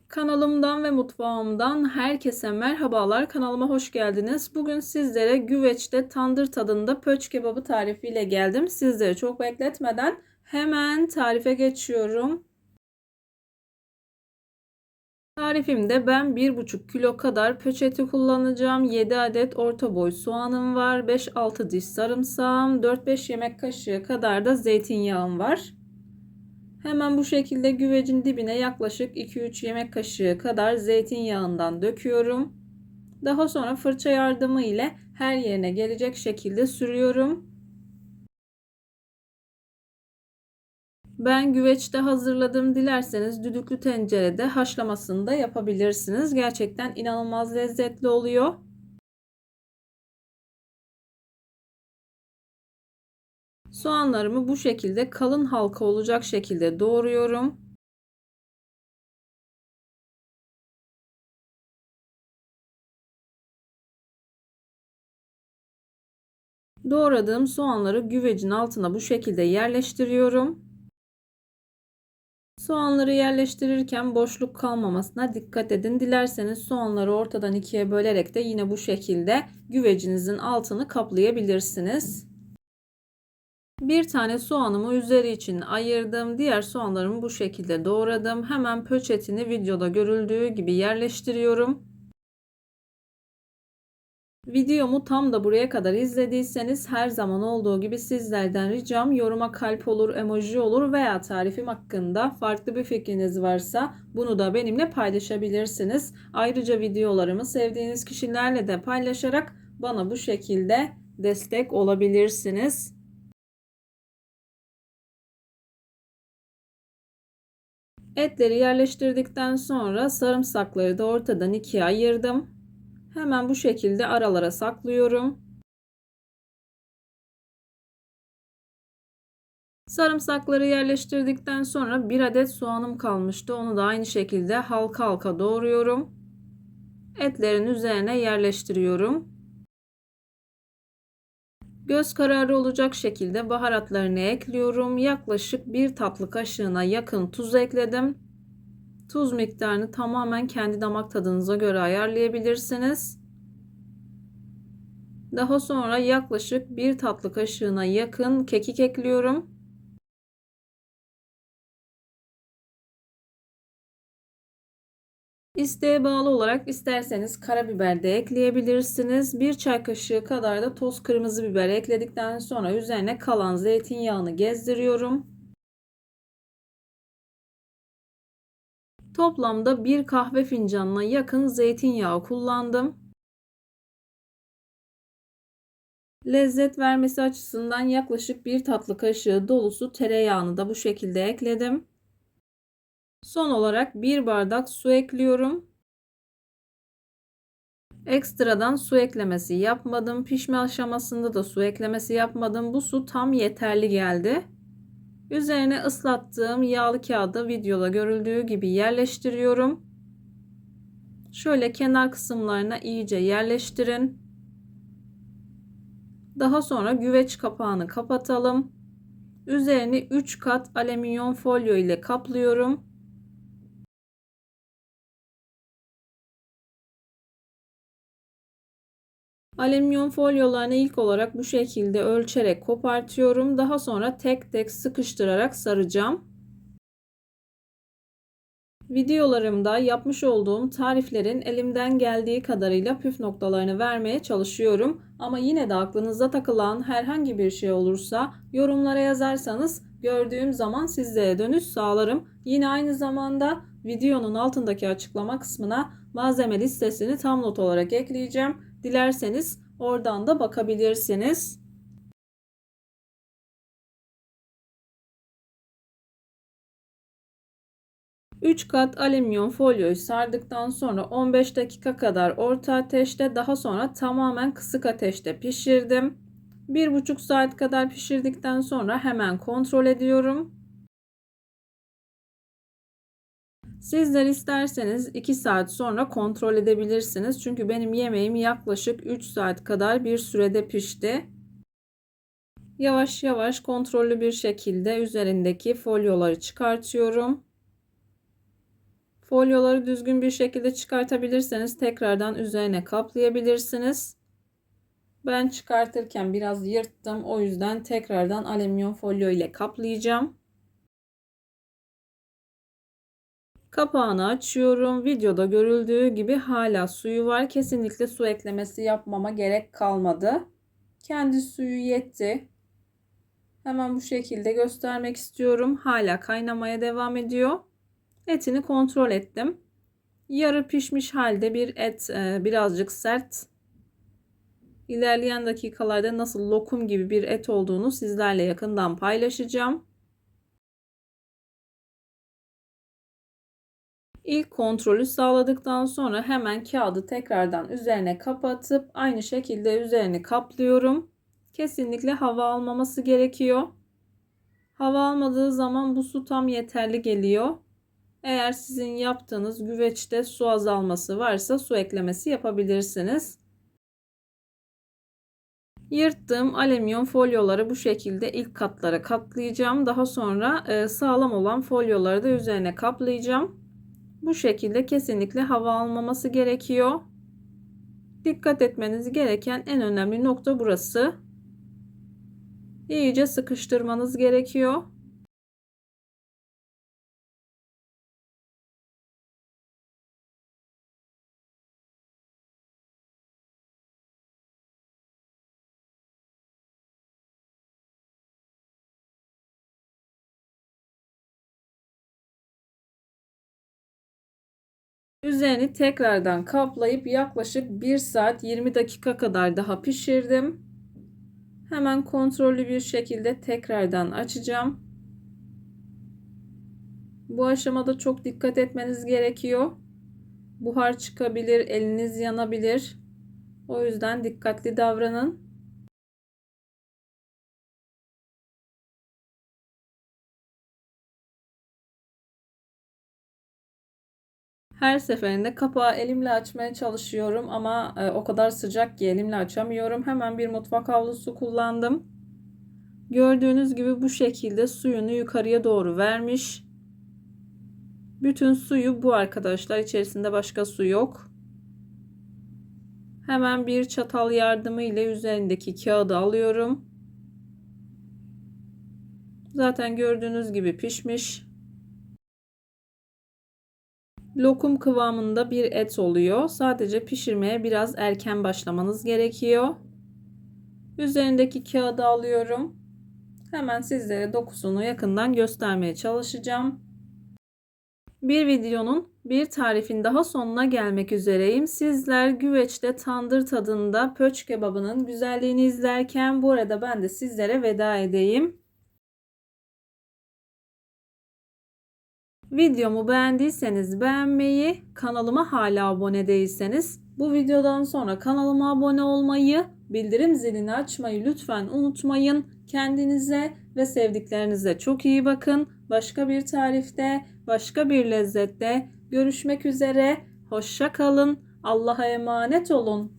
Kanalımdan ve mutfağımdan herkese merhabalar. Kanalıma hoş geldiniz. Bugün sizlere güveçte tandır tadında pöç kebabı tarifiyle geldim. Sizleri çok bekletmeden hemen tarife geçiyorum. Tarifimde ben 1,5 kilo kadar pöç eti kullanacağım. 7 adet orta boy soğanım var. 5-6 diş sarımsağım. 4-5 yemek kaşığı kadar da zeytinyağım var. Hemen bu şekilde güvecin dibine yaklaşık 2-3 yemek kaşığı kadar zeytinyağından döküyorum. Daha sonra fırça yardımı ile her yerine gelecek şekilde sürüyorum. Ben güveçte hazırladım. Dilerseniz düdüklü tencerede haşlamasını da yapabilirsiniz. Gerçekten inanılmaz lezzetli oluyor. Soğanlarımı bu şekilde kalın halka olacak şekilde doğruyorum. Doğradığım soğanları güvecin altına bu şekilde yerleştiriyorum. Soğanları yerleştirirken boşluk kalmamasına dikkat edin. Dilerseniz soğanları ortadan ikiye bölerek de yine bu şekilde güvecinizin altını kaplayabilirsiniz. Bir tane soğanımı üzeri için ayırdım. Diğer soğanlarımı bu şekilde doğradım. Hemen poşetini videoda görüldüğü gibi yerleştiriyorum. Videomu tam da buraya kadar izlediyseniz her zaman olduğu gibi sizlerden ricam yoruma kalp olur, emoji olur veya tarifim hakkında farklı bir fikriniz varsa bunu da benimle paylaşabilirsiniz. Ayrıca videolarımı sevdiğiniz kişilerle de paylaşarak bana bu şekilde destek olabilirsiniz. Etleri yerleştirdikten sonra sarımsakları da ortadan ikiye ayırdım. Hemen bu şekilde aralara saklıyorum. Sarımsakları yerleştirdikten sonra bir adet soğanım kalmıştı. Onu da aynı şekilde halka halka doğruyorum. Etlerin üzerine yerleştiriyorum. Göz kararı olacak şekilde baharatlarını ekliyorum. Yaklaşık 1 tatlı kaşığına yakın tuz ekledim. Tuz miktarını tamamen kendi damak tadınıza göre ayarlayabilirsiniz. Daha sonra yaklaşık 1 tatlı kaşığına yakın kekik ekliyorum. İsteğe bağlı olarak isterseniz karabiber de ekleyebilirsiniz. 1 çay kaşığı kadar da toz kırmızı biber ekledikten sonra üzerine kalan zeytinyağını gezdiriyorum. Toplamda 1 kahve fincanına yakın zeytinyağı kullandım. Lezzet vermesi açısından yaklaşık 1 tatlı kaşığı dolusu tereyağını da bu şekilde ekledim. Son olarak 1 bardak su ekliyorum. Ekstradan su eklemesi yapmadım. Pişme aşamasında da su eklemesi yapmadım. Bu su tam yeterli geldi. Üzerine ıslattığım yağlı kağıdı videoda görüldüğü gibi yerleştiriyorum. Şöyle kenar kısımlarına iyice yerleştirin. Daha sonra güveç kapağını kapatalım. Üzerini 3 kat alüminyum folyo ile kaplıyorum. Alüminyum folyolarını ilk olarak bu şekilde ölçerek kopartıyorum. Daha sonra tek tek sıkıştırarak saracağım. Videolarımda yapmış olduğum tariflerin elimden geldiği kadarıyla püf noktalarını vermeye çalışıyorum. Ama yine de aklınıza takılan herhangi bir şey olursa yorumlara yazarsanız gördüğüm zaman sizlere dönüş sağlarım. Yine aynı zamanda videonun altındaki açıklama kısmına malzeme listesini tam not olarak ekleyeceğim. Dilerseniz oradan da bakabilirsiniz. 3 kat alüminyum folyoyu sardıktan sonra 15 dakika kadar orta ateşte, daha sonra tamamen kısık ateşte pişirdim. 1,5 saat kadar pişirdikten sonra hemen kontrol ediyorum. Sizler isterseniz 2 saat sonra kontrol edebilirsiniz. Çünkü benim yemeğim yaklaşık 3 saat kadar bir sürede pişti. Yavaş yavaş kontrollü bir şekilde üzerindeki folyoları çıkartıyorum. Folyoları düzgün bir şekilde çıkartabilirseniz tekrardan üzerine kaplayabilirsiniz. Ben çıkartırken biraz yırttım. O yüzden tekrardan alüminyum folyo ile kaplayacağım. Kapağını açıyorum. Videoda görüldüğü gibi hala suyu var. Kesinlikle su eklemesi yapmama gerek kalmadı. Kendi suyu yetti. Hemen bu şekilde göstermek istiyorum. Hala kaynamaya devam ediyor. Etini kontrol ettim. Yarı pişmiş halde bir et, birazcık sert. İlerleyen dakikalarda nasıl lokum gibi bir et olduğunu sizlerle yakından paylaşacağım. İlk kontrolü sağladıktan sonra hemen kağıdı tekrardan üzerine kapatıp aynı şekilde üzerini kaplıyorum. Kesinlikle hava almaması gerekiyor. Hava almadığı zaman bu su tam yeterli geliyor. Eğer sizin yaptığınız güveçte su azalması varsa su eklemesi yapabilirsiniz. Yırttığım alüminyum folyoları bu şekilde ilk katlara katlayacağım. Daha sonra sağlam olan folyoları da üzerine kaplayacağım. Bu şekilde kesinlikle hava almaması gerekiyor. Dikkat etmeniz gereken en önemli nokta burası. İyice sıkıştırmanız gerekiyor. Üzerini tekrardan kaplayıp yaklaşık 1 saat 20 dakika kadar daha pişirdim. Hemen kontrollü bir şekilde tekrardan açacağım. Bu aşamada çok dikkat etmeniz gerekiyor. Buhar çıkabilir, eliniz yanabilir. O yüzden dikkatli davranın. Her seferinde kapağı elimle açmaya çalışıyorum ama o kadar sıcak ki elimle açamıyorum. Hemen bir mutfak havlusu kullandım. Gördüğünüz gibi bu şekilde suyunu yukarıya doğru vermiş. Bütün suyu bu arkadaşlar. İçerisinde başka su yok. Hemen bir çatal yardımıyla üzerindeki kağıdı alıyorum. Zaten gördüğünüz gibi pişmiş. Lokum kıvamında bir et oluyor. Sadece pişirmeye biraz erken başlamanız gerekiyor. Üzerindeki kağıdı alıyorum. Hemen sizlere dokusunu yakından göstermeye çalışacağım. Bir videonun bir tarifin daha sonuna gelmek üzereyim. Sizler güveçte tandır tadında pöç kebabının güzelliğini izlerken bu arada ben de sizlere veda edeyim. Videomu beğendiyseniz beğenmeyi, kanalıma hala abone değilseniz bu videodan sonra kanalıma abone olmayı, bildirim zilini açmayı lütfen unutmayın. Kendinize ve sevdiklerinize çok iyi bakın. Başka bir tarifte, başka bir lezzette görüşmek üzere. Hoşça kalın. Allah'a emanet olun.